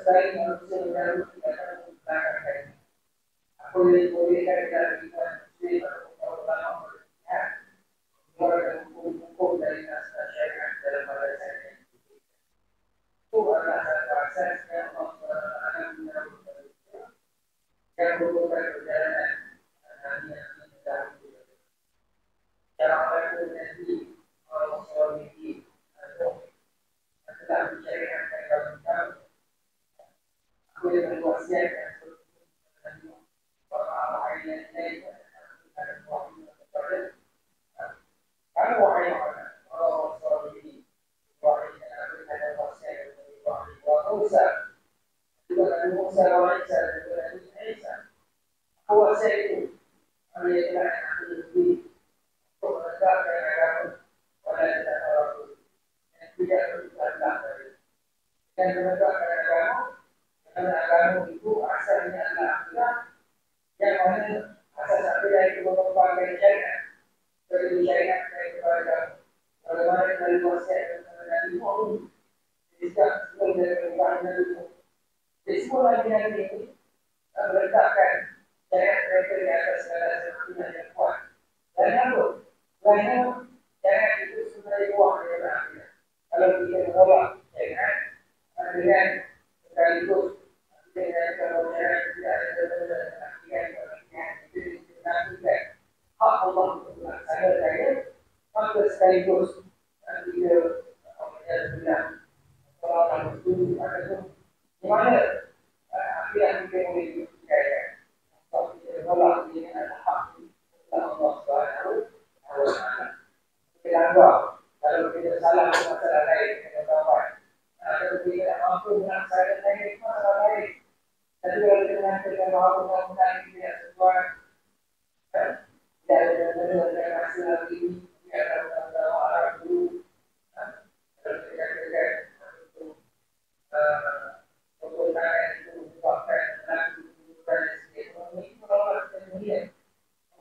sekali manusia baru tidak akan menggunakan aku boleh dari kita sendiri atau ulama berikutnya keluar dari hukum dari naskah syariat dalam pada saya itu adalah proses yang akan menyebabkan yang berhubungan perjalanan dan yang tidak cara mereka nanti soal ini atau tidak bicara tentang aku yang berwasiat dan menegakkan agama itu asalnya adalah yang mana asal satu dari kelompok dari syariat dari syariat dari kepada bagaimana dari wasiat dan ilmu jika sebelum dari perubahan itu di semua lagi ini meletakkan syariat mereka di atas segala sesuatu yang kuat dan apa? Karena syariat itu sebenarnya kuat yang berakhir kalau kita menolak syariat dengan sekaligus dengan kalau syariat tidak ada hak Allah saya maka sekaligus dia bilang orang itu ada di mana yang kita boleh percaya tapi kalau ini adalah hak Allah Subhanahu wa taala kita kalau kita salah masalah lain kita tahu kalau kita mampu melaksanakan lain masalah lain dan kalau kita mampu melakukan tidak sesuai dari hasil ini kita akan arah dulu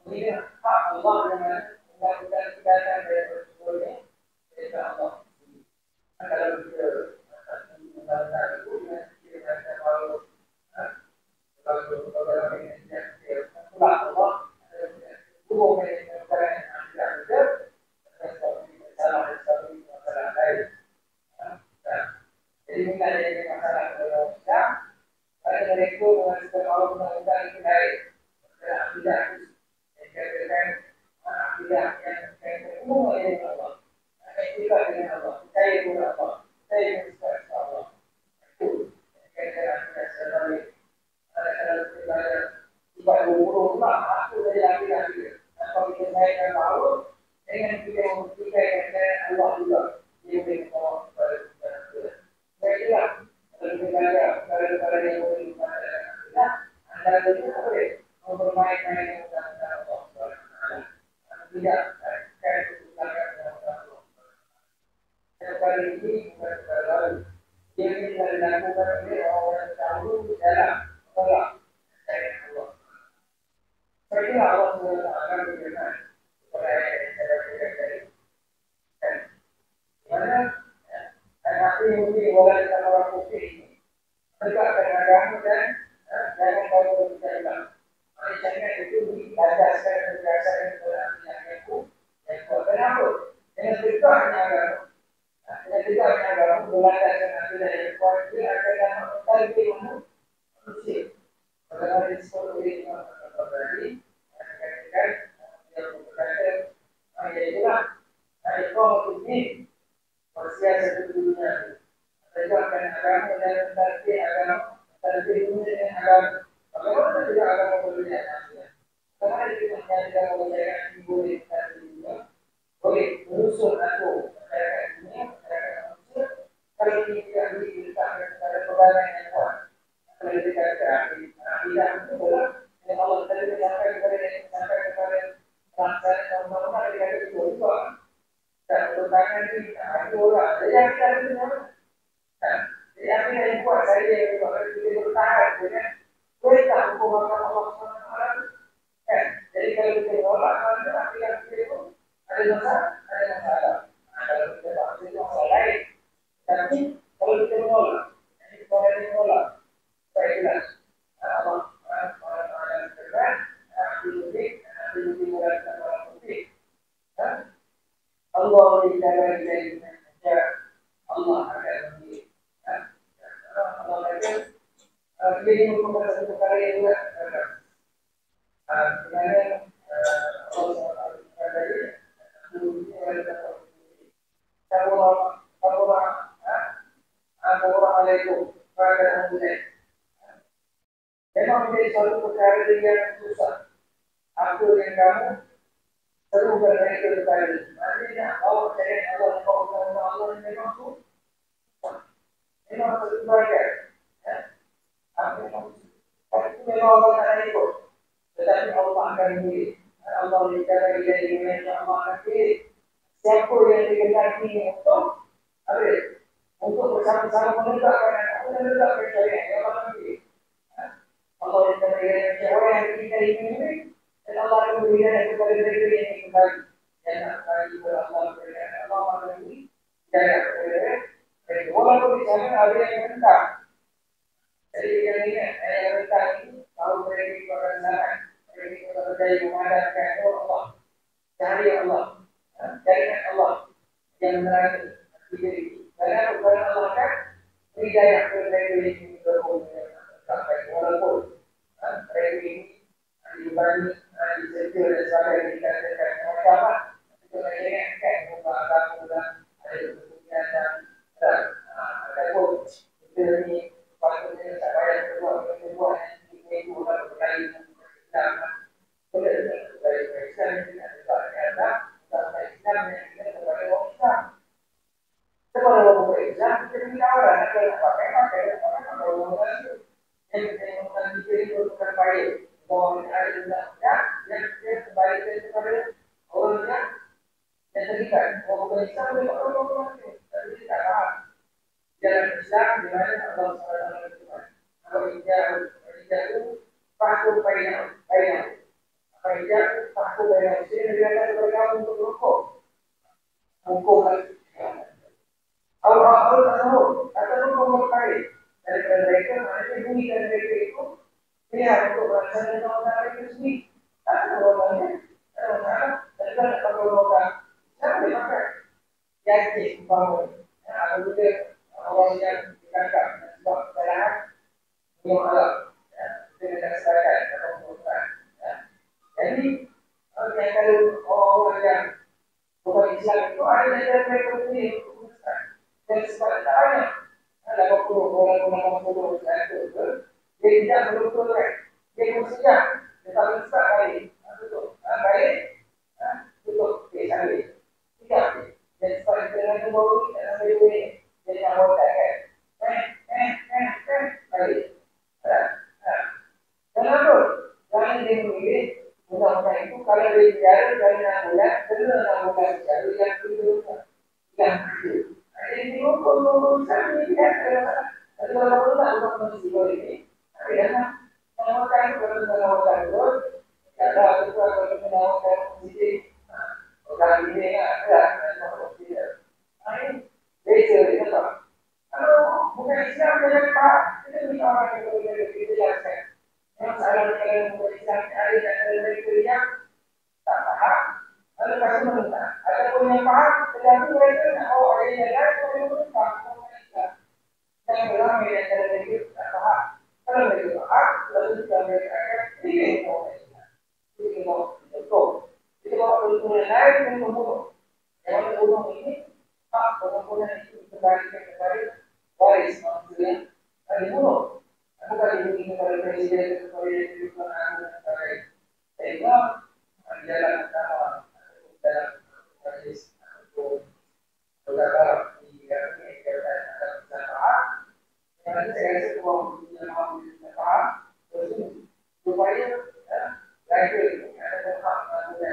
kemudian Allah dengan melakukan tindakan dari bersyukurnya insya Allah kalau kita melakukan itu kita kalau Allah hukum yang tidak salah masalah lain. Jadi bukan dari masalah kita, dari itu menghasilkan Allah melakukan itu baik. Tidak, tidak yang umum dengan Allah. Kita dengan Allah, saya dengan Allah, saya dengan Allah. Itu kira-kira tidak selalu jika guru lah aku dari laki-laki atau kita saya akan tahu dengan kita membuktikan Allah juga yang berkata saya kira kalau kita ada kalau yang kita anda itu boleh mempermainkan yang Allah tidak saya kesukaran Allah sekali ini bukan yang kita lakukan oleh orang tahu dalam Allah Allah saya kira Allah akan memberikan kepada saya mana nanti mungkin boleh kita orang putih mereka akan agama dan jangan kalau berbicara misalnya itu dilandaskan berdasarkan keberanian itu dan kenapa dengan tegaknya agama dengan tegaknya agama berlandaskan akidah yang kuat dia akan mentaliti manusia bagaimana disebut oleh tadi katakan yang berkata itulah kaum ini manusia sebetulnya tegakkan agama dan mentaliti agama mentaliti dunia dengan agama bagaimana tidak agama berbeda bagaimana kita tidak boleh boleh boleh menyusun atau masyarakat dunia masyarakat manusia kalau ini tidak diletakkan kepada pegangan yang kuat kalau kita tidak itu adalah yang Allah tadi sampai kepada bangsa yang normal dari itu juga dan pertanyaan ini itu orang jadi yang kita ini jadi yang kuat saya yang bertahan dengan kita hukum Allah SWT jadi kalau kita nolak nanti yang itu ada masalah kalau kita tak masalah lain tapi kalau kita menolak ini kita menolak jelas. Allah orang benar, diuji mengatakan orang putih. Allah dijaga dari saja Allah akan memberi. Allah akan ini merupakan satu perkara yang juga sebenarnya Allah tadi diuji oleh kalau Assalamualaikum warahmatullahi wabarakatuh. Memang menjadi suatu perkara yang susah. Aku dan kamu perlu berbaik kepada artinya Allah percaya Allah Allah memang susah. Memang berbagai. Itu memang Allah akan ikut. Tetapi Allah akan pilih. Allah bicara dari Indonesia Allah akan pilih. Siapa yang dikehendaki untuk bersama-sama menegakkan syariat yang Allah pilih. Allah yang siapa yang kita ini dan Allah akan memberikan kepada mereka yang ingin kembali dan akan kepada Allah berikan Allah akan ini dan walaupun di sana ada yang mentah jadi yang mentah ini kalau mereka akan sangat mereka akan berdaya memadamkan Allah cari Allah carikan Allah yang menerangi diri karena kepada Allah kan hidayah kepada mereka yang ingin berhubungan sampai walaupun mereka ini dibanding disentuh dan sebagainya dikatakan sama itu mereka kan membahagiakan mudah ada kemudian dan ada pun itu ini patutnya saya kedua ini bukan berkait dengan boleh dari Islam tidak ada sampai Islam yang kita sebagai orang Islam sebagai orang Islam kita orang yang pakai yang menjadi bukan baik bahwa ada undang-undang yang kembali kepada orang yang terlibat bahwa Islam boleh orang tapi tidak paham dalam Islam di mana Allah SWT kalau tidak paku bayar paku bayar sini dia bergabung untuk rokok hukum Allah atau mengetahui dari mereka mana bunyi dari mereka itu dia untuk melaksanakan undang-undang itu sendiri. Kalau kalau saya memakai yakin bahwa apabila orang yang ditangkap sebab kesalahan yang alam dengan sebagai orang. Jadi kalau orang yang bukan Islam itu ada yang mereka sendiri dan sebaliknya ada orang itu dia tidak betul-betul dia mestinya tetapi tak baik tutup tidak dan sebaliknya dengan bau dan bau jadi awal tak baik kenapa jangan dia memilih undang-undang itu kalau dia bicara dari 6 bulan benar 6 bulan bicara yang kedua yang ini hukum saya tidak kalau untuk menjiwa ini karena menawarkan itu ada beberapa menawarkan musik orang ini ada ini beda itu kalau bukan Islam yang pak itu bisa orang yang berbeda jelaskan yang salah dengan Islam ada yang tak paham ada kasih menentang ada pun yang paham tetapi mereka ada yang menentang yang bilang yang ada itu tak paham kalau mereka paham lalu kita mereka ini itu lain yang membunuh yang membunuh ini pembunuhan itu kembali waris maksudnya dibunuh bukan dibunuh oleh presiden kepada sebagainya sehingga jalan utama dalam proses untuk beberapa di karena saya rasa bahwa yang paham supaya lahir ada hak manusia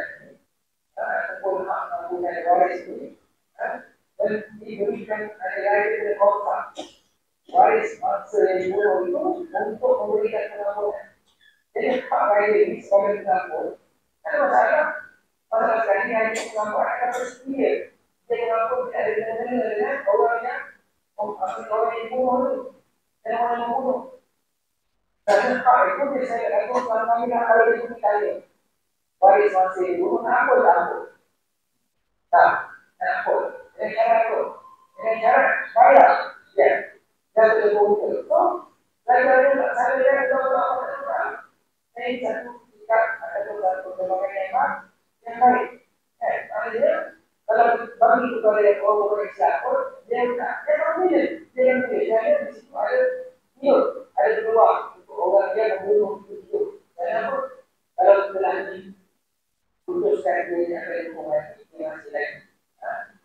ataupun hak manusia waris ini dan diberikan ada lahir dari korban waris manusia yang dibunuh itu untuk memberikan pengampunan jadi hak lahir ini sebagai pengampun karena masalah sekali hanya pengampun akan bersedia dia mengampun tidak ada dengan orang yang dibunuh dan orang yang membunuh Dan hak itu biasanya aku selama ini kalau itu kali waris masih dulu, aku tak aku. Tak, aku. Ini cara aku. Ini cara saya. Ya, jadi betul. So, saya tak saya tahu. Ini satu tingkat atau satu kebanyakan yang baik. Artinya kalau bagi kepada orang Islam, dia memilih, dia di situ ada hidup, ada peluang untuk orang yang membunuh hidup. Dan apa? Kalau telah diputuskan dia akan hukuman ini masih lain.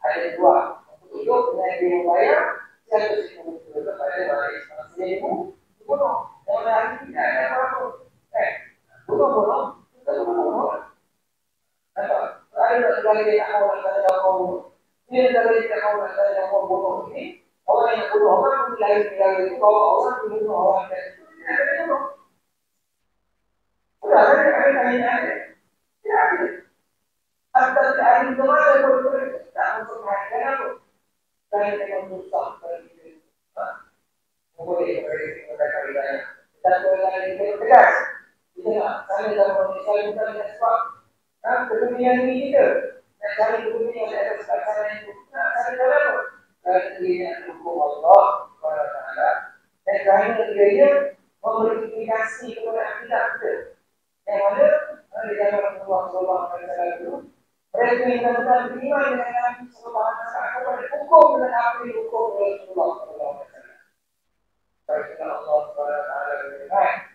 Ada dua untuk hidup dengan dia membayar, satu situ kepada waris masih dibunuh. Yang lain tidak ada apa-apa. Bunuh, kita bunuh. Ada sekali dia tak mau nak saya mau. Ini sekali dia tak mau nak saya mau bunuh ini. Orang yang bunuh orang lain itu kalau orang bunuh orang lain itu tidak ada bunuh. Sudah ada. Ya ada. Asal ada kemana boleh tak untuk perhatian aku. Saya dengan susah bagi boleh kita kali dan boleh kita tegas. Inilah saya dalam misalnya kita sebab kedudukan ini kita dan cari kedudukan yang ada sekarang itu cari dalam kedudukan hukum Allah Taala dan kami negerinya memverifikasi kepada kita yang mana di dalam Allah Subhanahu Wa Taala itu mereka yang benar beriman dengan Nabi Sallallahu Alaihi Wasallam kepada hukum dan apa yang hukum Rasulullah Sallallahu Alaihi Wasallam. Baik Allah Subhanahu Wa Taala berfirman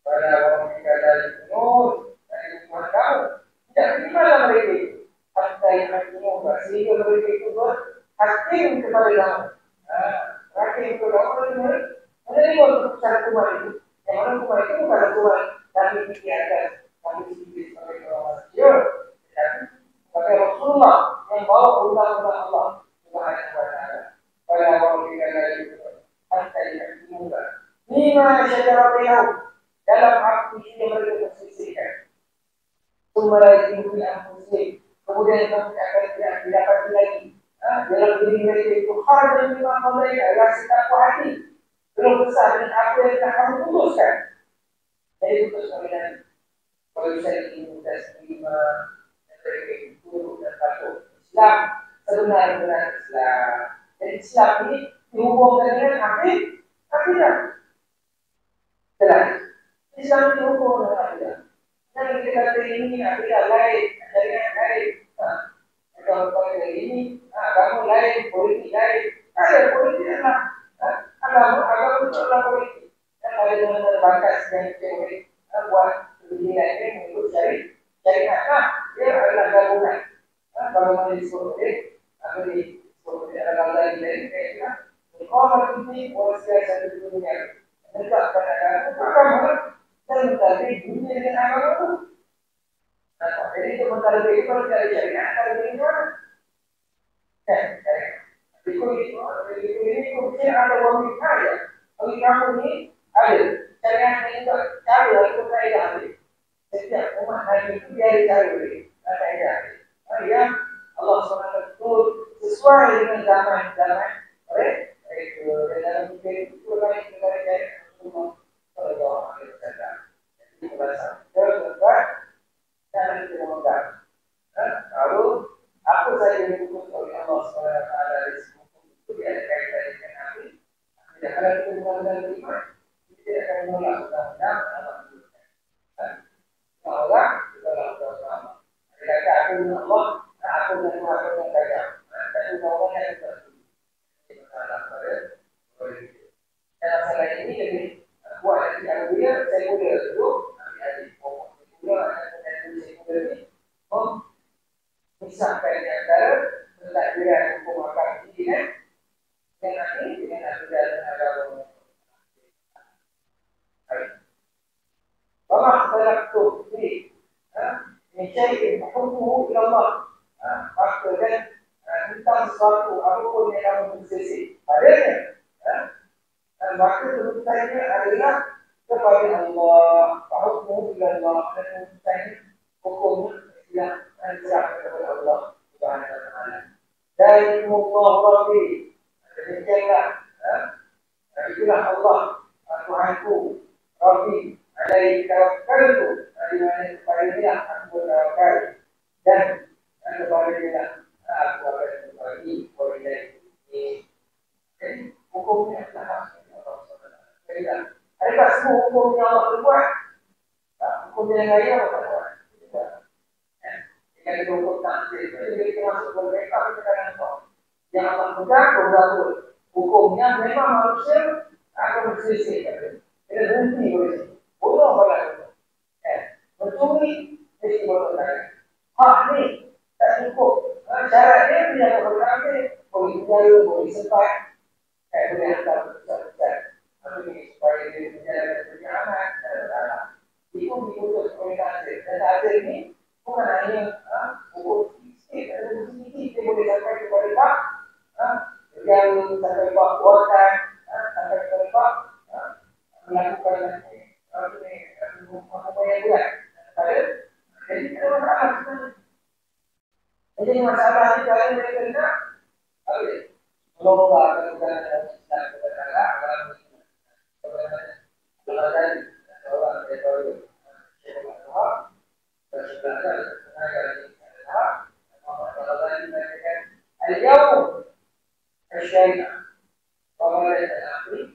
pada orang yang dari nur dan Tuhan kamu tidak berimanlah mereka hatta yakimu sehingga mereka itu berhakim kepada kamu. Hakim kepada kamu menerima keputusan hukuman itu. Yang mana hukuman itu bukan hukuman kami dikiarkan, kami dipilih sebagai orang manusia, tetapi sebagai Rasulullah yang bawa undang-undang Allah Subhanahu Wa Taala. Pada orang yang dari hatta yakimu lima syajara bainahum dalam hak yang mereka perselisihkan. Sumber ilmu yang muslim. Kemudian kamu akan tidak didapati lagi. Dalam diri mereka itu hal dan lima mereka rasa takwa hati. Belum besar dan apa yang telah kamu putuskan. Jadi putus dengan kalau saya ingin mudah terima dan mereka itu dan takut Islam sebenar-benar Islam. Dan Islam ini dihubungkan dengan akidah. Jelas. Islam itu hukum dengan akidah. Yang kita kata ini akidah lain, syariat lain. Kalau ini agama lain, politik lain. Ada politik adalah agama itu adalah politik. Dan ada dengan terbatas yang teori buat kebijakan ini untuk syariat. Dia adalah gabungan. Kalau mana disebut adalah lain. Kalau ini polisi satu dunia. Mereka akan ada agama dan mencari dunia dengan agama itu. Jadi itu mencari itu kalau cari syariat, cari ini mana? Itu ini mungkin ada logika ya. Bagi kamu ini ada syariat ini juga cari itu kaidah. Setiap umat hari itu dia dicari kaidah. Ya Allah SWT sesuai dengan zaman itu dalam itu orang negara semua Allah Alaihi Wasallam. Jadi bahasa terbuka dan tidak. Lalu aku saja dihukum oleh Allah SWT dari semua itu dia kaitan dengan Nabi. Tidak ada kebenaran iman, tidak akan menolak undang-undang Allah. Allah adalah bersama. Jika aku dengan Allah, aku dengan Tuhan yang kaya. Dan Allah yang tersuci. Dan masalah ini jadi buat yang dia saya muda dulu nanti pokoknya ini memisahkan antara pentadbiran hukum agama ini dengan aturan agama. Bahwa setelah itu mencari hukum Allah maksudnya tentang sesuatu apapun yang kamu berselisih padanya. Maka tuntutannya adalah kepada Allah, hukum dan Allah dan tuntutannya hukum yang diserahkan kepada Allah Subhanahu Wa Taala. Dan Allah Rabbi, demikianlah itulah Allah Tuhanku, Tapi ada yang ditawakal itu dari mana supaya dia aku bertawakal dan kepada dia aku akan berbagi boleh ini. Jadi hukumnya adalah ada semua hukum yang Allah buat. Hukum yang lain apa buat? Jika kita hukum tak jadi kita masuk ke mereka kita akan tahu. Yang Allah pegang betul. Hukumnya memang manusia akan berselisih. Kita berhenti boleh. Bodoh pada itu. Mencuri mesti bodoh lagi. Hak ni tak cukup. Syaratnya tidak berkata boleh tinggal, boleh sempat, boleh hantar besar-besar. Tapi supaya dia menjalankan perjalanan dalam itu diurus oleh hasil. Dan hasil ini bukan hanya ukur fisik, ada sedikit dia boleh sampai kepada Pak yang sampai Pak buatan, sampai kepada Pak melakukan apa yang buat. Jadi ada masalah. Jadi masalah ini kalau mereka tidak, melomba kemudian dan berkata اليوم الشريعة وما الأخير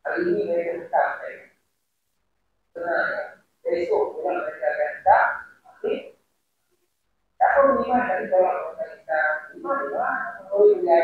hari ini mereka tetap sebenarnya besok bulan mereka akan tetap tapi tak pun lima dari dalam kita lima menurut jadi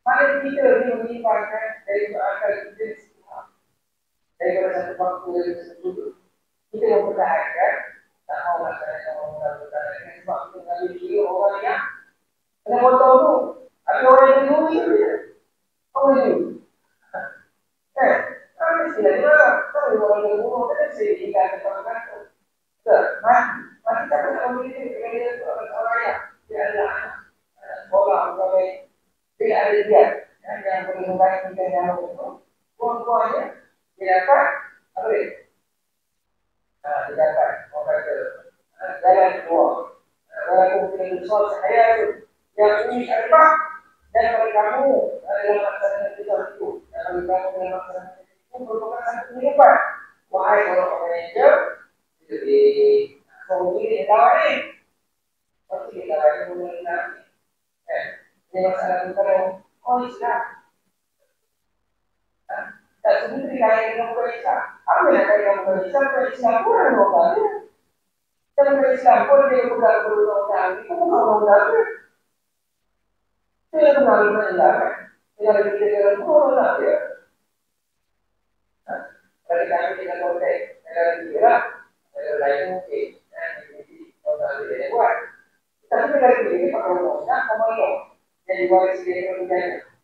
mari kita menyimpangkan dari akal kita daripada satu waktu yang tersebut kita mempertahankan tak mau masalah sebab kita nak diri orang yang kena motor tu ada orang yang dulu itu dia orang itu kan mestilah dia kalau orang yang dulu kan saya ikan kepada tu mati tak pernah memiliki kekayaan orang yang dia adalah sekolah sebagai tidak ada dia yang boleh membantu kita yang itu tuan-tuannya dia dapat apa dia? Dia dapat orang ke jalan keluar jalan kemungkinan besar saya itu yang ini adalah dan kalau kamu dalam melaksanakan kita itu dan kalau kamu dalam melaksanakan itu merupakan satu kehidupan wahai orang-orang manager itu di kemudian di bawah ini pasti di bawah ini mengenai ini masalah kita Islam tak sebut dikait dengan Islam apa yang dikait dengan Islam pun ada undang-undangnya dan Islam pun dia bukan undang-undang itu bukan undang-undangnya itu yang undang-undang yang dikatakan undang-undangnya dari kami tidak boleh negara Iraq negara lain mungkin ini undang-undang dia buat tapi negara ini pakai undang-undang komando yang diwarisi dari kerajaan.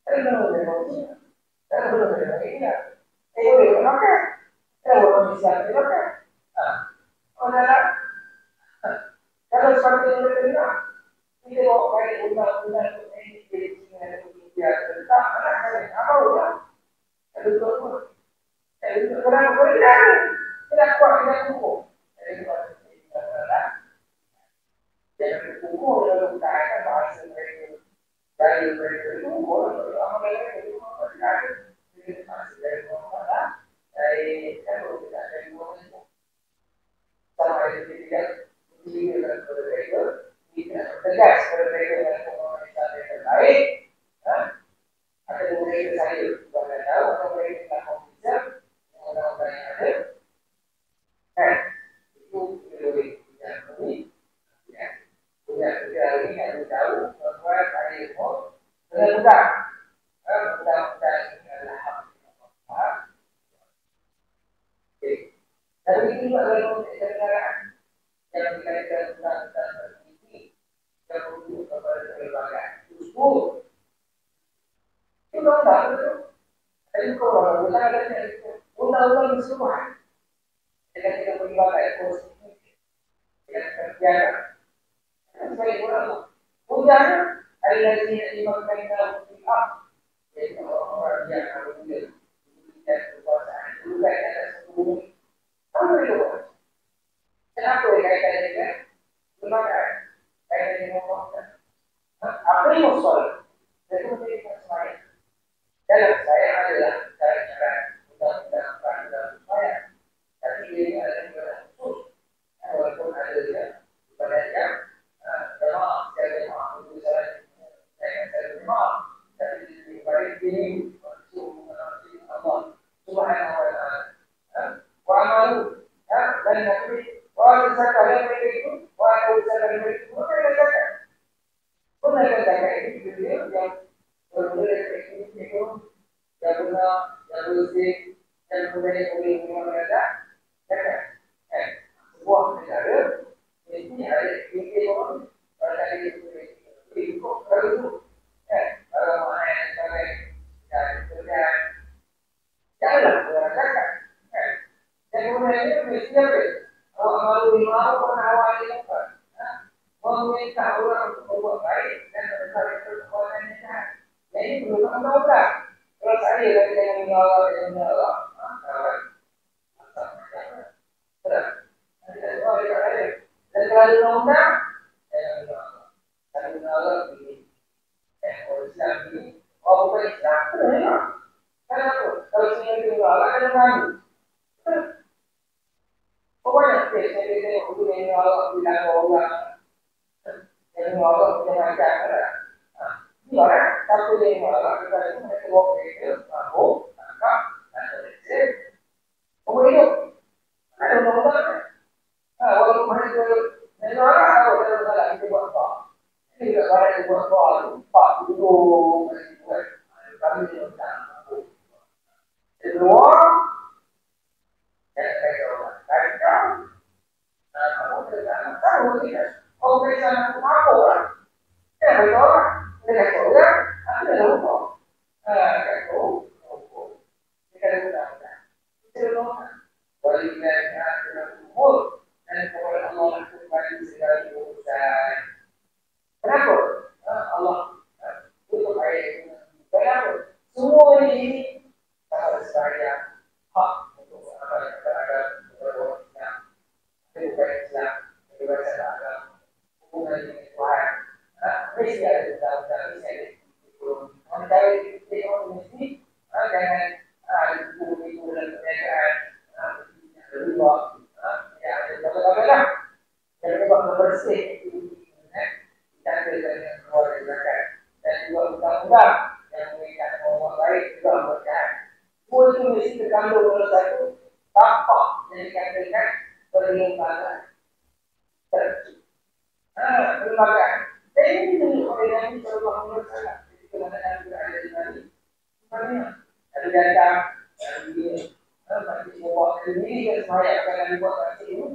Tapi belum ada manusia. Dan belum ada manusia. Boleh memakai. Boleh bisa dipakai. Adalah kalau seperti yang berkata, kita bawa baik undang-undang ini dengan Indonesia tentang anak kalian apa ulang? Ada betul. Itu kerana berbeda. Tidak kuat tidak hukum. Jadi kita adalah jangan hukum dalam kaitan bahasa mereka. Dari mereka itu orang mereka itu berkata ini masih dari mana dari kalau kita dari mana sama itu tidak tidak berbeda tidak tegas berbeda dengan komunitas yang lain ada mereka saya juga tahu atau mereka tidak komunitas orang-orang yang ada itu lebih yang ini punya ini yang tahu bahwa hari itu mudah adalah hak. Tapi ini adalah kendaraan yang dikaitkan dengan ini yang merujuk kepada kelembagaan. Justru itu undang itu. Tapi kalau undang-undang semua dengan kita berbagai konstitusi dengan biasa. Sebagai ulama, hujan ada lagi yang dimakan dalam kitab. Jadi orang-orang yang kalau dia dan kekuasaan juga ada sepuluh. Kamu itu kenapa kaitan dengan lembaga? Kaitan dengan ngomong. Apa yang masalah? Itu menjadi masalah. Dalam saya adalah cara-cara undang-undang peraturan saya. Tapi ini adalah yang khusus. Walaupun ada dia pada yang jemaah, jemaah itu saya jemaah. Tapi di balik ini Allah Subhanahu wa taala. Wa amalu dan nabi wa zakah mereka itu wa zakah mereka itu mereka zakah. Mereka zakah ini dia yang berbeda itu yang benar, yang bersih, yang boleh mereka zakah. Sebuah negara mesti ada ekonomi pada itu kalau kalau mana yang sampai dari kerja jalan berdasarkan dan kemudian itu mesti apa kalau malu mau penawar itu meminta orang untuk berbuat baik dan mencari perbuatannya jadi belum undang-undang kalau saya lagi dengan Allah dan kalau undang-undang dan Allah ini Islam ini bukan Islam ya. Kenapa? Kalau saya itu Allah ada malu. Pokoknya saya untuk ini Allah bilang orang yang Allah punya macam ada. Ini orang satu yang Allah kita itu mereka bawa itu mahu tangkap dan selesai. Kemudian ada undang-undang. Walaupun mereka negara atau salah itu buat apa? Ini tidak ada buat apa? Pak itu kami tentang kedua yang saya orang kaitan kamu tidak tahu tidak pemeriksaan apa orang ya betul tidak tahu ya ada lupa tidak tahu tidak tahu tidak tahu walinya tidak umur dan kepada Allah kembali segala urusan kenapa Allah untuk ayat ini kenapa semua ini harus saya hak untuk terhadap Islam, bukan Islam, bukan agama, hubungan dengan Tuhan. Mesti ada undang-undang, mesti ada hukum. Mencari titik mesti jangan buku-buku dan perniagaan yang berubah, yang ada bagaimana? Yang berubah bersih, kita berikan yang keluar dari zakat dan juga undang-undang yang mengikat orang baik juga berjalan. Semua itu mesti terkandung dalam satu tampak yang dikatakan perlembagaan tertentu. Perlembagaan. Dan ini disebut oleh Nabi Sallallahu Alaihi Wasallam. Jadi kebenaran berada di mana? Sebenarnya dari datang dari dia. Nanti bawa ke sini dan saya akan dibuat kasih ini.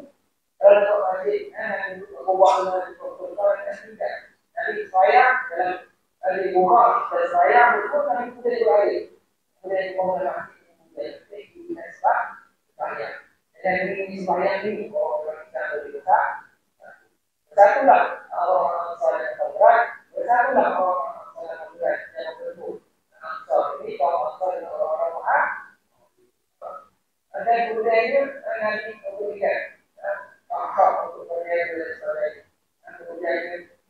Kalau buat kasih, nanti bawa ke protokol dan tidak. Jadi saya dalam dari buka dan saya betul nanti kita dibalik. Kemudian mengenai kita sebab banyak dan ini sembahyang ini orang kita berdoa bersatulah orang saling berat bersatulah orang saling berat yang berdoa so ini kalau saling orang mahal dan kemudian nanti kemudian hak untuk berjaya dan kemudian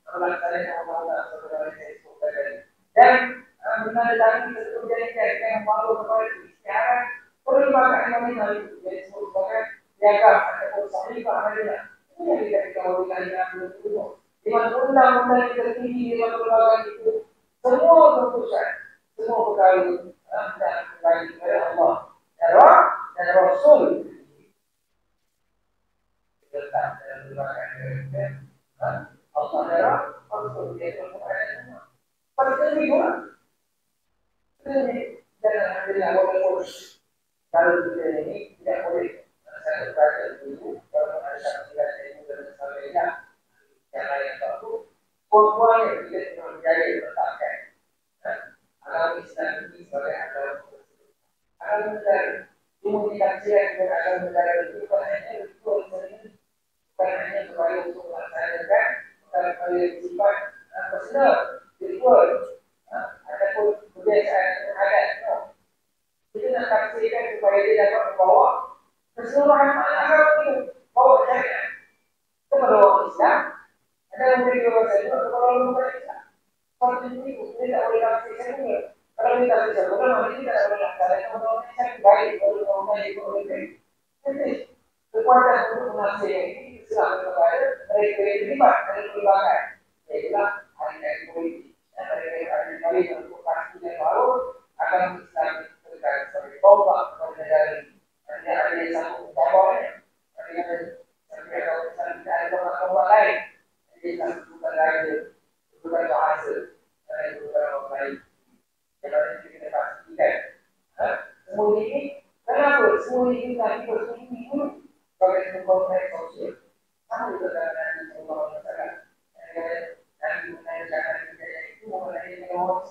orang saling Allah saudara dan benar lagi kemudian yang malu kepada sekarang perlembagaan nominal jadi sebagai jaga atau sahih ada ini yang tidak dikawal dengan dulu di mana undang-undang tertinggi di lembaga itu semua keputusan semua perkara dan kembali kepada Allah dan Rasul tentang lembaga Allah dan Rasul dia berkata pada kedua ini jangan ambil awal kalau kita ini tidak boleh saya baca dulu kalau ada sanksikan ini dan sebagainya yang lain itu semuanya tidak menjadi letakkan agama Islam ini sebagai agama negara dimodifikasi dengan agama negara itu bukan hanya untuk bukan hanya sebagai untuk sifat personal, ritual, ataupun kebiasaan adat. Kita nak tafsirkan supaya dia dapat membawa keseluruhan makna agama itu, bawa syariat kepada orang Islam. Ada yang memberi kewajiban kepada orang Islam. Seperti itu, kita tak boleh tafsirkan juga. Kalau kita tafsirkan juga, maka kita tak boleh laksanakan orang Islam baik kalau orang yang boleh baik. Jadi, kekuatan untuk menafsirkan ini Islam kepada mereka yang terlibat dalam perlibakan. Ialah ahli politik. Mereka ahli untuk pasti yang baru akan Islam terkait sebagai tombak kepada negara ini. Hanya ada yang sanggup membawanya. Hanya sampai kalau Islam tidak ada tombak lain. Jadi Islam bukan raja, bukan bahasa, dan bukan orang lain. Jadi kita pastikan. Semua ini, kenapa semua ini nanti bersembunyi dulu? Bagi pembangunan sosial. Sama juga dengan pembangunan masyarakat. Dan mengenai cara kerja itu mengenai negara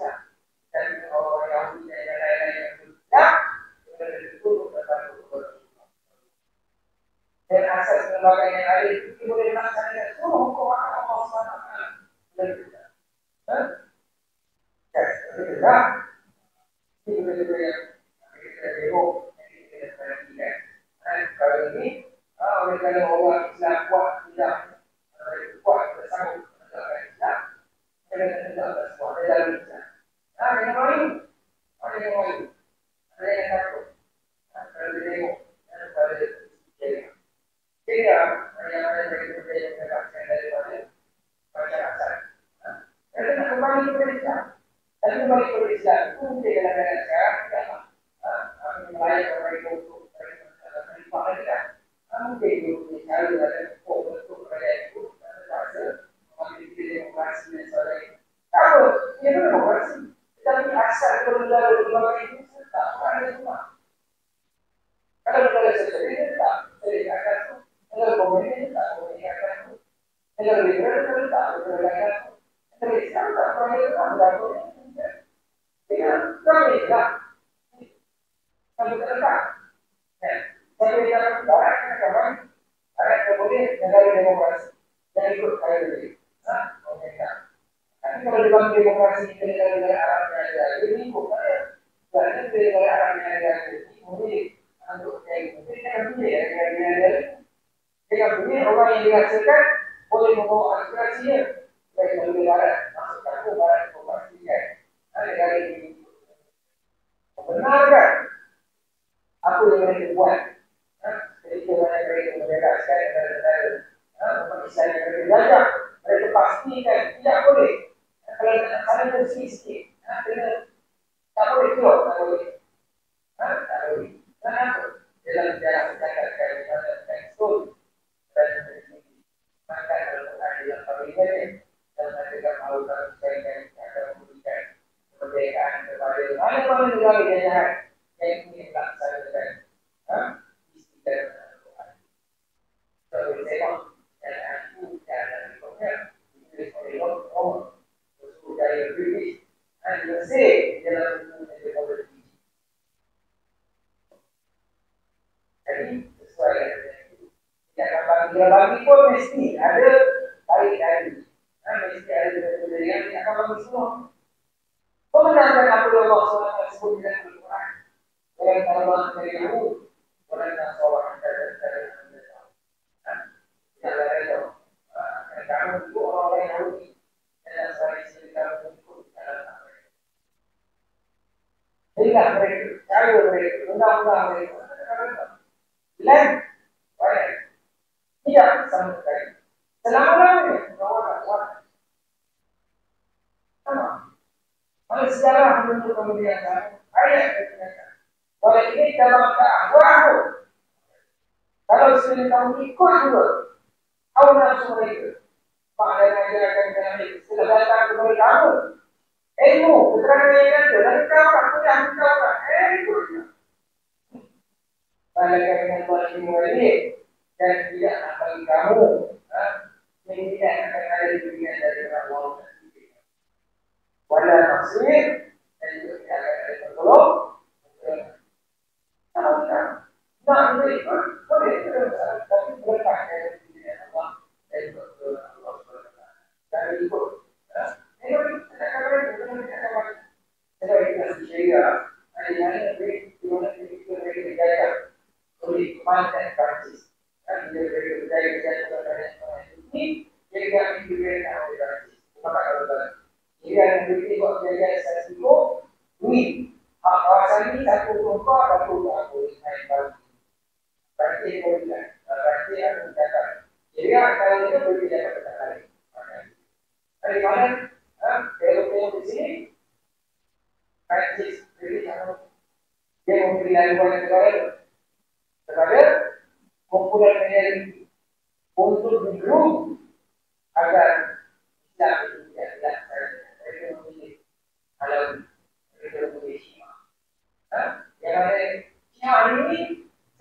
dan orang Yahudi dan lain-lain yang tidak itu tentang dan asas lembaga yang ada itu boleh dilaksanakan seluruh hukum Allah SWT. Tidak. Ini betul-betul yang kita tengok, yang kita perhatikan. Kalau ini, oleh kerana orang Islam kuat, tidak kuat bersama negara Islam, mereka tidak bersama negara Islam. Ada yang lain, ada yang lain, ada yang takut. Kalau dia tengok, ada yang sehingga yang ada dari budaya yang mendapatkan daripada masyarakat. Jadi nak kembali kepada Islam. Dan kembali kepada Islam itu mungkin dalam sekarang tidaklah melayani mereka untuk menerima mereka. Mungkin itu cara dalam bentuk mereka itu rasa memiliki demokrasi dan sebagainya. Tahu, ia itu demokrasi. Tetapi asal kebenaran lembaga itu tak ada semua. Kalau negara sesuatu itu tak terlihat itu. Negara komunis itu tak terlihat itu. Negara liberal itu tak terlihat itu. Negara Islam tak terlihat itu. Dengan kami tidak. Kami terletak. Saya beritahu barat kawan, barat komunis negara demokrasi yang ikut kaya dulu. Tapi kalau dalam demokrasi negara-negara Arab yang ada, ini bukan berarti negara Arab yang ada ini mungkin untuk yang mungkin kan boleh ya negara-negara jika boleh orang yang dihasilkan boleh membawa aspirasinya baik dari barat masuk ke barat memastikan negara ini benar kan apa yang mereka buat. Jadi mereka membebaskan negara-negara umat Islam yang mereka belajar mereka pastikan tidak boleh kalau nak saling bersikit-sikit tak boleh keluar, tak boleh tak boleh. Kenapa? Dalam sejarah mencatatkan dan studi dan maka kalau ada yang terlibat dan mereka mahu menyelesaikan akan memberikan kemerdekaan kepada mana-mana negara yang jahat yang ingin melaksanakan istilah Al-Quran. Kalau tengok dan aku dan ikutnya ditulis oleh Lord Moore budaya British dan Mesir dalam buku metodologi. Jadi sesuai dengan itu. Tidak bagi pun mesti ada baik dari. Mesti ada metode yang akan bagi semua. Kemudian apa yang Allah SWT sebut dalam Al-Quran? Orang Allah dari Yahud, orang Nasrani dari yang lain. Kamu itu orang Yahudi dan Nasrani sekitar untuk dalam mereka. Sehingga mereka, cara mereka, undang-undang mereka, lain, baik, tidak sama sekali. Selama-lamanya, sama. Kalau sejarah menunjuk kemudian ayat kemudian. Kalau ini dalam keakhiran, kalau sekali kamu ikut juga, kau nafsu mereka. Maka dia akan mengambil sudah datang kepada kamu. Ilmu, keterangan yang ada dari kau, aku yang kau ilmu. Pada dengan buat ilmu ini dan tidak akan bagi kamu, ini tidak akan ada di dunia dari Allah. Walau maksud dan juga tidak akan ada tertolong. Kalau tak boleh ikut, boleh tapi berkah dari dunia Allah dan juga Allah SWT. Ayahnya di mana itu mereka dijajah oleh Jepang dan Prancis. Kan mereka dijajah ini jadi yang diberikan oleh Prancis. Maka kalau jadi yang diberikan buat jajah Sasiko, ini kawasan ini satu tempat satu aku naik balik. Prancis boleh, Prancis akan mencatat. Jadi kalau itu berbeda pada kali. Dari mana? Kalau di sini Prancis jadi kalau dia memberi laluan negara itu kepada kumpulan energi untuk digroup agar Islam itu tidak mereka memilih kalau mereka memilih Syiah. Yang ada Syiah ini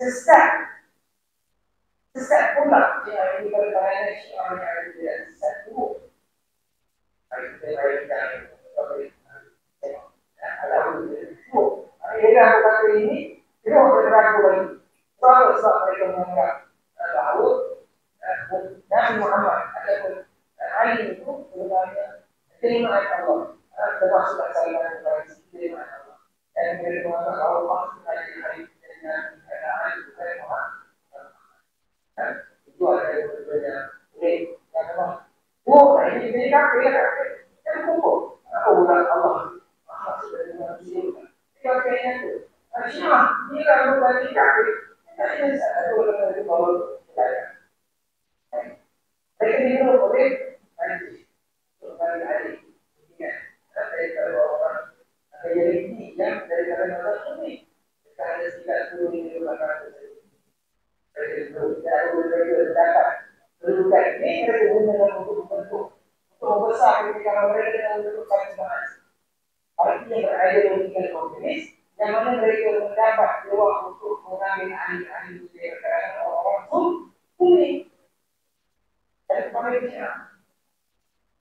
sesat pula Syiah ini berkaitan Syiah yang ada tidak sesat buruk. Hari kita bayangkan seperti Jadi aku kata ini, kita bergerak lagi. Sebab mereka menganggap Daud Nabi Muhammad ataupun Ali itu sebenarnya terima Allah. Termasuk saling terima Allah. Dan mereka menganggap Allah sebagai hari dengan keadaan bukan Muhammad. Itu ada yang berbeda. Yang memang, ini jadi kafir. Yang kumpul. Bukan Allah. Muhammad sebagai manusia. Kayaknya itu, Syiah ini kalau bagi kafir, ini ada orang yang bawa saya. Mereka itu boleh nanti, kembali hari, ya. Tapi kalau orang ada yang ini yang dari kata ini, kita ada tidak turun di belakang itu. Mereka itu tidak boleh dapat. Kedudukan ini mereka gunakan untuk membesar ketika mereka dalam bentuk kacamata. Artinya berideologi komunis, yang mana mereka mendapat ruang untuk mengambil alih-alih budaya kerana orang-orang Sunni dan Malaysia.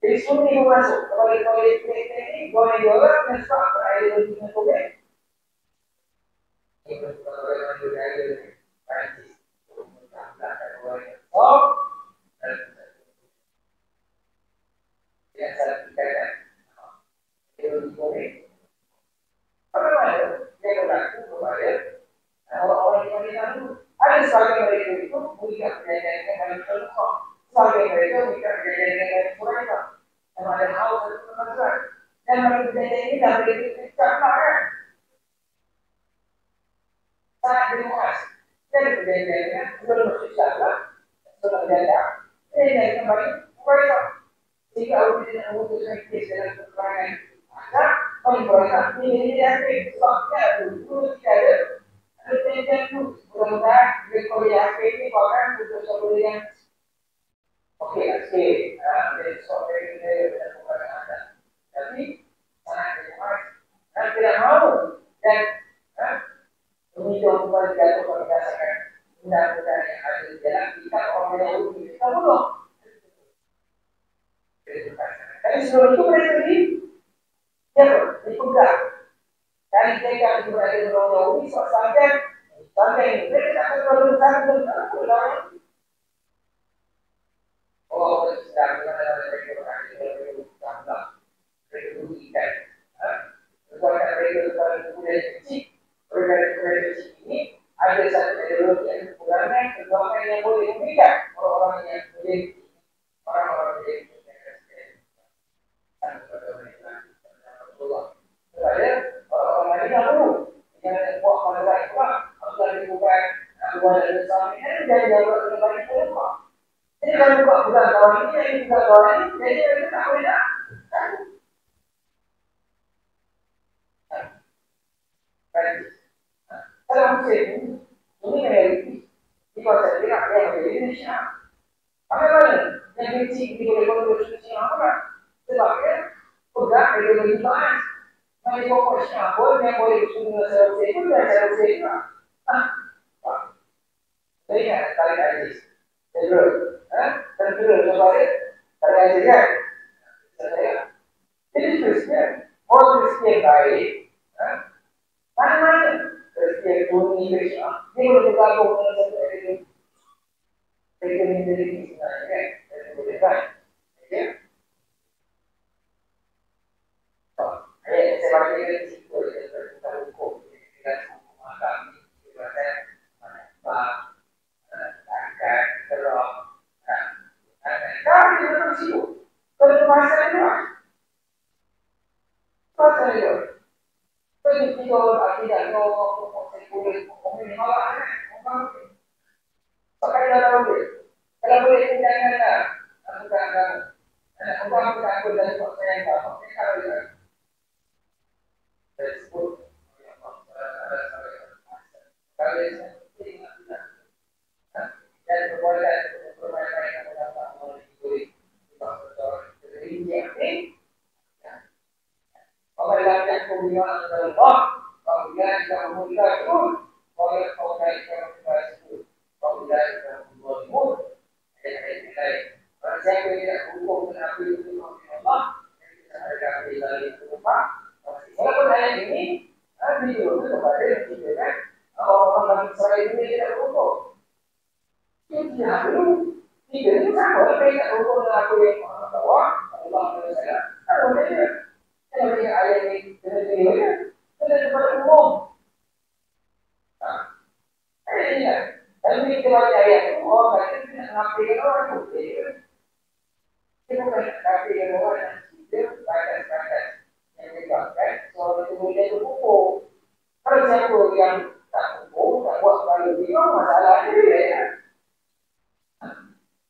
Jadi Sunni masuk kepada politik ini, golongan dan sebab berideologi komunis. Ini bukan oleh budaya Prancis untuk menambahkan oleh Top dan yang salah dikatakan. Apa dia berlaku kepada orang-orang yang itu ada sebagian mereka itu mengikat perjanjian dengan Al-Quran, sebagian mereka mengikat perjanjian dengan mereka yang ada haus dan kemajuan dan mereka perjanjian ini dah boleh dicapkan sangat demokrasi jadi perjanjiannya sudah bersisa sudah berjaya ini kembali mereka jika Allah tidak memutuskan kes dalam peperangan maka mereka ini sebabnya dulu tidak ada perjanjian itu mudah-mudahan rekonsiliasi ini bahkan untuk seluruh yang oke besok ini bukan ada tapi sangat demokrasi dan tidak mau dan meminta kembali jatuh berdasarkan undang-undang yang ada di dalam kita orang Yahudi kita bunuh. Tapi sebelum itu mereka dipegang. Dari mereka itu berada di orang Yahudi sampai ini mereka akan berlalu oh sedang mereka berada di mereka dirugikan. Perbuatan mereka kepada budaya kecil, budaya kecil ini ada satu ideologi yang kekurangan, perbuatan yang boleh membedakan orang-orang yang boleh orang-orang boleh kepada orang lain dahulu dengan buat pada baik pula haruslah dibuka buat bersama ini jadi jawab terbaik semua ini kalau buka bulan tahun ini buka tahun ini jadi mereka tak boleh dah kalau musim ini realiti di kota ini ada yang menjadi Indonesia apa lagi yang kecil di Indonesia apa sebabnya pegang ideologi bahan Mas pokoknya boleh semua selesai itu dah selesai juga. Saya kali lagi. Terus, terus kembali kali lagi ya. Saya. Jadi Kristen, orang Kristen baik, mana-mana Kristen Sunni Kristen, dia boleh bergabung dengan satu ini. Mereka memiliki sebenarnya, boleh kan? Ya. Sebab dia risiko kita hukum kalau kulit ini malah pakai dalam kulit. Kalau boleh jangan lah. Bukan aku dari kok saya enggak. Kalau ya tersebut kalau dan boleh bermain-main dengan kulit. Ini apabila kemudian adalah apabila kita memuliakan oleh orang yang berhasil apabila kita membuat siapa yang tidak hukum dan aku itu Allah kita ada dari rumah walaupun hanya ini video itu kepada yang tidak orang-orang Israel ini tidak hukum itu tidak perlu tidak itu sama tidak hukum dan aku yang bahwa Allah saya kalau dia yang ayat ini dengan dia kepada umum. Ini ya. Tapi kita baca ayat itu, berarti tidak mengaplikan orang itu. Kita bukan mengaplikan orang yang sipil, batas-batas yang dipakai, soal itu mulia itu buku. Kalau siapa yang tak buku, tak buat kalau bingung, masalahnya dia ya.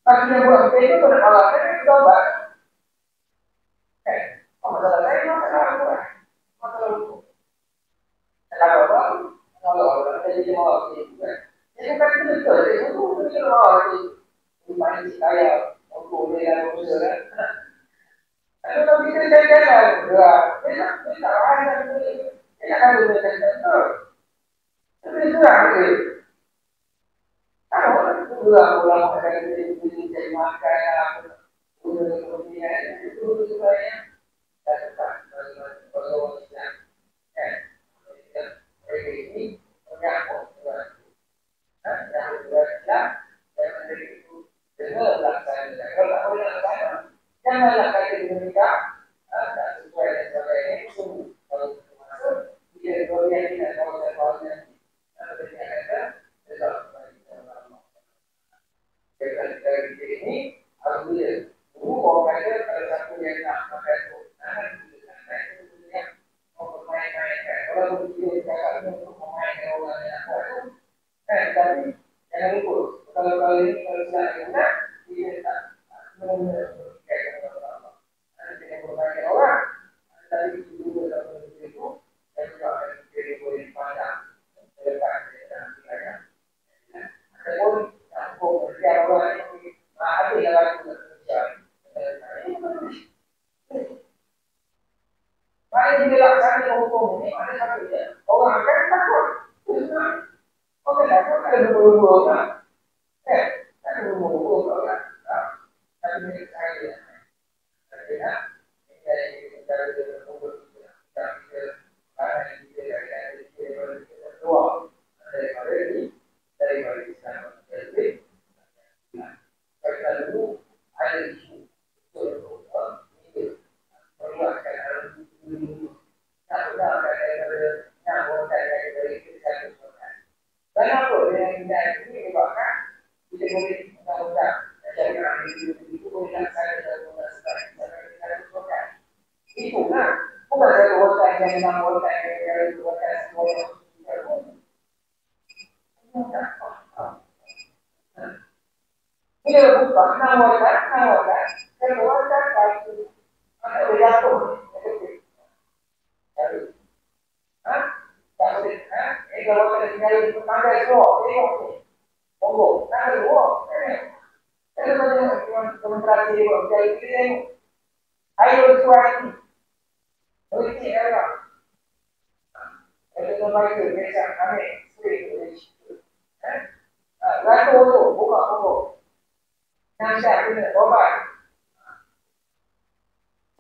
Tapi yang buat itu pada masalahnya dia coba. Masalah saya masalah apa? Masalah hukum. Kenapa bang? Kalau orang jadi mau juga. Ini kan betul. Itu mungkin mau dimain kaya untuk dia usaha. Kalau kita jalan, kita ada ini akan berbeda betul. Tapi itu lagi. Kalau pulang akan jadi makan, kemudian itu sebenarnya ini menyangkut janganlah kata mereka tak sesuai dan sebagainya itu kalau masuk dia bagian tidak tahu sebabnya tidak ada dari ini alhamdulillah guru mereka ada satu yang nak pakai itu mau bermain-main kalau begitu kakak untuk memainkan orang yang itu tapi jangan lupa kalau ini kalau sudah ada dia tak dengan berbagai orang tadi itu dalam itu dan juga akan menjadi poin pada letak dan tidaknya. Adapun aku berbicara orang yang ada dalam Indonesia, baik dilaksanakan hukum ini ada satu orang akan takut. Orang takut ada berburu kan? Ada berburu kan? Tapi milik saya. Tidak, dari itu kan bukan saya buatkan yang memang buatkan yang buatkan semua ini bukan nawarkan saya buatkan satu ada jatuh ini kalau kita tinggal di tetangga itu monggo nah dua ini demonstrasi jadi ayo suara Polisi era. Itu nomor itu biasa kami sering itu. Lalu itu buka. Nanti ini obat.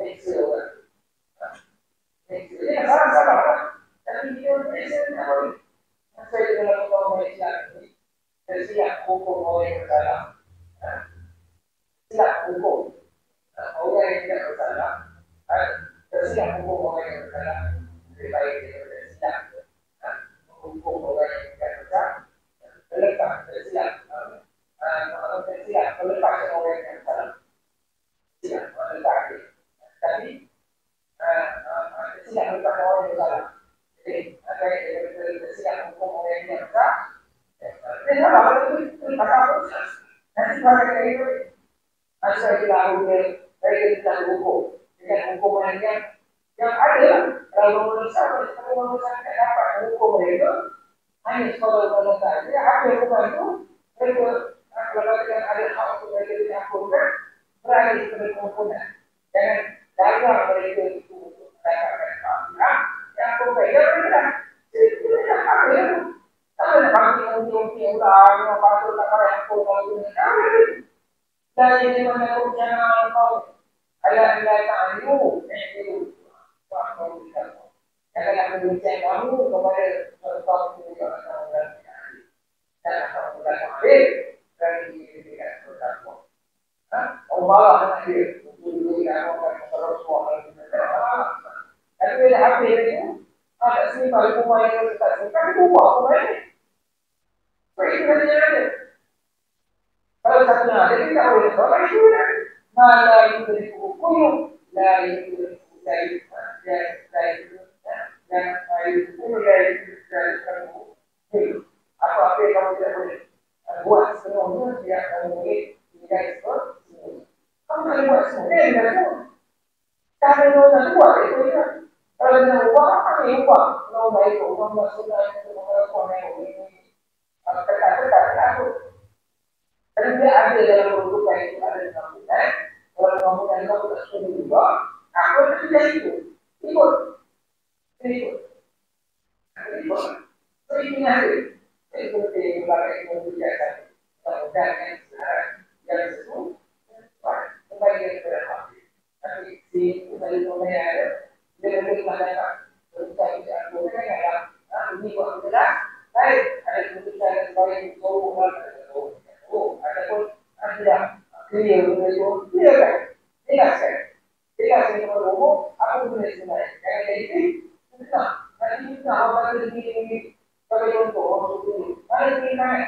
Itu. Ini salah. Tapi dia biasa tahu. Saya dalam komunikasi ini. Siap hukum orang yang bersalah. Siap hukum orang yang tidak bersalah. Siap hukum orang yang bersalah lebih baik daripada siap hukum orang yang tidak bersalah melepas siap melepas orang yang bersalah siap melepas tapi siap melepas orang yang bersalah jadi apa yang bersikap hukum oleh yang besar. Ini kalau itu kata proses. Nanti mereka itu asal dilakukan dari kita hukum dengan hukum yang ada. Kalau menurut saya dapat hukum itu hanya sekolah saja. Apa hukum itu? Mereka kalau ada hal untuk mereka dilakukan berani sebagai komponen. Jangan dalam mereka itu untuk mendapatkan keadilan. Yang berbeda mereka tidak apa ya? Tapi bagi yang udah patut tak payah kalau dan ini menurut jangan kau ayat tahu itu waktu kita jangan berbicara kamu kepada orang juga orang dan orang lain dari tidak berlaku. Allah hadir untuk yang orang terus orang tapi bila hadir itu ada sini kalau rumah yang kita sebutkan itu rumah ini. Itu saja. Kalau satunya ada tidak boleh orang itu mana itu dari buku dari dari apa yang kamu tidak boleh buat semuanya tidak kamu boleh tidak ekspor kamu boleh buat semuanya tidak semua karena itu tidak buat itu ya kalau tidak ubah apa yang ubah kalau baik ubah maksudnya itu mengenai ini kata-kata aku dan dia ada dalam bentuk yang ada di dalam kita. Kalau kamu dan kamu tidak sudah juga, aku tidak ikut. Ikut. Ini hari. Itu dibagai kebijakan. Kemudian yang sekarang yang sesuai kembali kepada hati. Tapi di kembali mulai ada dia lebih mengatakan berusaha tidak boleh ini kok jelas. Baik ada keputusan sebagai itu ataupun ada clear itu clear kan jelas kalau umum aku boleh sebenarnya kayak itu nah nanti kita apa ini sebagai contoh untuk ini mana ini kan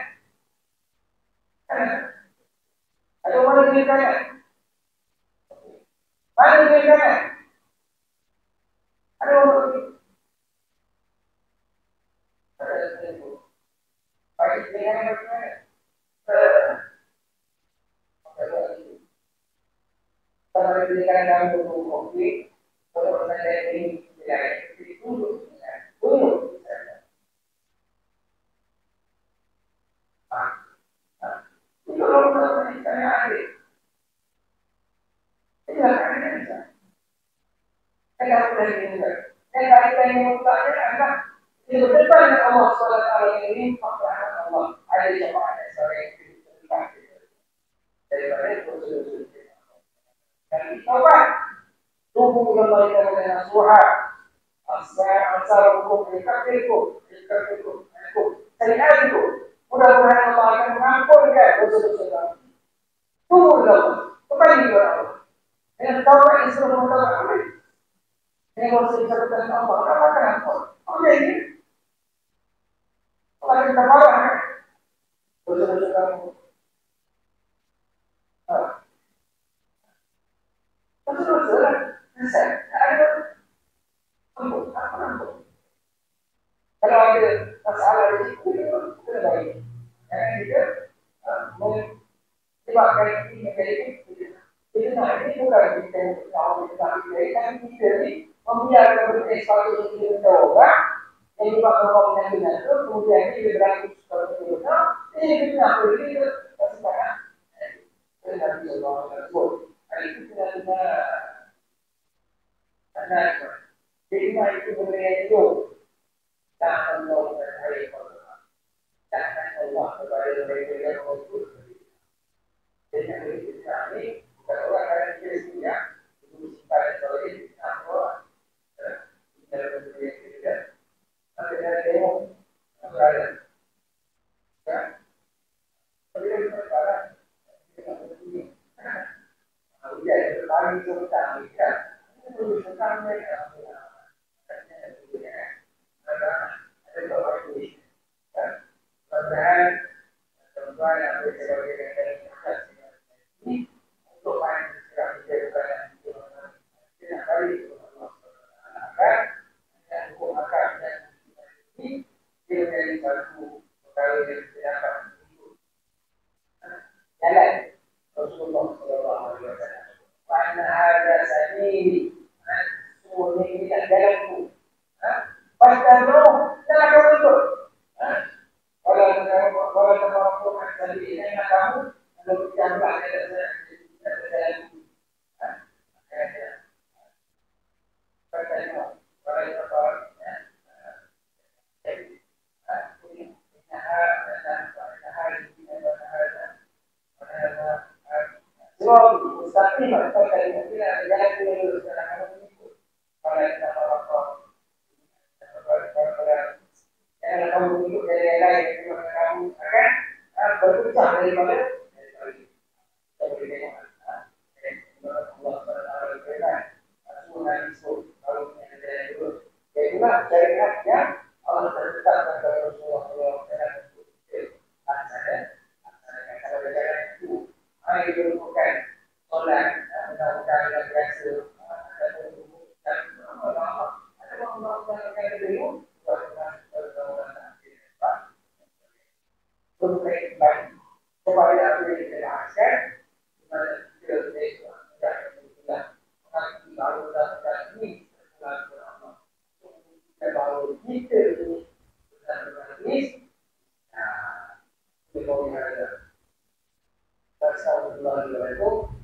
atau mana ini kan ada orang baik dengan kalau diberikan dalam bentuk kopi, kalau saya ini tidak dulu, itu kalau misalnya ada, itu akan bisa. Saya sudah dengar. Saya kali ini mutanya adalah di depan Allah SWT ini fakta Allah ada siapa ada seorang yang daripada itu. Dan coba tubuh kembali kepada Tuhan. Asal hukum dikafirku. Saya itu mudah-mudahan Allah akan mengampunkan dosa-dosa kami. Tubuh kembali kepada Allah. Dengan taubat yang sudah mengatakan dengan dosa disebutkan Allah. Apa ampun? Apa ini? Allah kita marah. Dosa-dosa kami. Betul-betul, ada ampun. Kalau ada masalah di situ, itu baik. Kita menyebabkan ini menjadi itu nanti bukan kita tahu kita ini membiarkan bersesuatu yang kita coba, yang dipakai kombinasi itu, kemudian ini berlaku seperti itu. Ini kita beri sekarang, kita bisa bawa tersebut. Itu tidak ada. Jadi itu berbeda itu. Jangan melakukan hal yang berbeda. Jangan Allah kepada mereka yang berbeda. Dengan itu kami bukan orang yang Kristinya, itu simpan sebagai orang. Dalam bentuk yang berbeda. Tapi dari demo, berada. Tapi dari sekarang kita begini. Dia berlari ke utara, itu berusaha mereka. Ada beberapa tulis, dan tentuan yang berbeda ini untuk main secara berbeda dengan baik, dan hukum akar dan ini satu perkara yang tidak dapat jalan Rasulullah Sallallahu Alaihi Wasallam. Karena ada sendiri, semua ini tidak jalanku. Pasal tu, jangan kamu ikut. Kalau kamu sendiri, jangan kamu kalau jangan ada jalan. Mustaqim atau kalimat tidak jalan dulu sekarang kamu ikut. Kalau kita kalau kamu ikut dari yang lain, kamu akan berbicara daripada itulah syariat yang Allah tetapkan kepada Rasulullah SAW. Kalau berjalan itu, mari dilakukan solat, undang-undang yang biasa, ada undang-undang yang dulu, untuk kembali kepada apa yang dijelaskan, di mana kita tidak mengerti baru dan ini kalau kita ini benar-benar ini, kita boleh ada. That's how we learn the